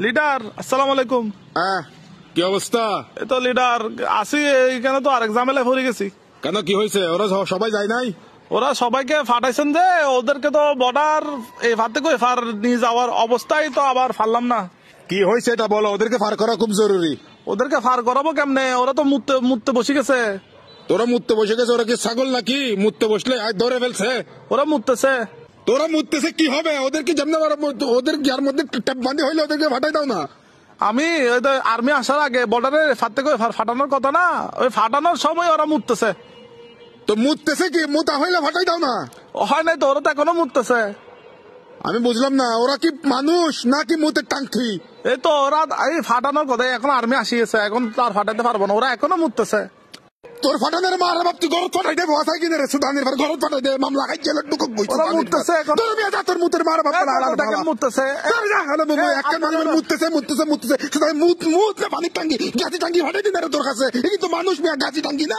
Leader আসসালামু আলাইকুম। কি অবস্থা? এই তো লিডার আসি, এখানে তো আরেক ঝামেলায় পড়ে গেছি। কেন, কি হয়েছে? ওরা সবাই যায় নাই? ওরা সবাইকে ফাটাইছেন যে, ওদেরকে তো বর্ডার এফার থেকে এফার নিয়ে যাওয়ার অবস্থায় তো আবার ফারলাম না। কি হয়েছে এটা বলো, ওদেরকে ফার করা খুব জরুরি। ওদেরকে ফার করাবো কেমনে? ওরা তো মুততে বসে গেছে। তোরা মুততে বসে গেছে? ওরা কি ছাগল নাকি মুততে বসলে আজ ধরে ফেলছে? ওরা মুততেছে। তোরা মুততেছে কি হবে? ওদেরকে যেমন ওদের যার মধ্যে ট্যাপ বান্ধি হইলে ওদেরকে ফাটাই দাও না। আমি আর্মি আসার আগে বর্ডারে ফার থেকে ফাটানোর কথা না, ওই ফাটানোর সময় ওরা মুততেছে। তো মুততেছে কি? মুতা হইলে ফাটাই দাও না। হয় নাই তো, ওরা তো এখনো মুততেছে। আমি বুঝলাম না, ওরা কি মানুষ নাকি মুতের টাঙ্কি? এই তো ওরা এই ফাটানোর কথা, এখন আর্মি আসিয়েছে, এখন তো আর ফাটাইতে পারবো না, ওরা এখনো মুততেছে। তোর ফাটানোর মারা বাপ, তুই ঘরত ফাটাই দে, ভয় কিনে রে সুদানের ঘর ঘরত ফাটাই দে, মামলা খাই জেলে ঢুকুক বইছে। ওরা মুততেছে এখন। তোর মিয়া যা, তোর মুতের মারা বাপ মুততেছে। মুততেছে মুত মুত না পানির টাঙ্কি, গ্যাসি টাঙ্কি ফাটাই দিন তোর কাছে। এই কিন্তু মানুষ মিয়া, গ্যাসি টাঙ্কি না।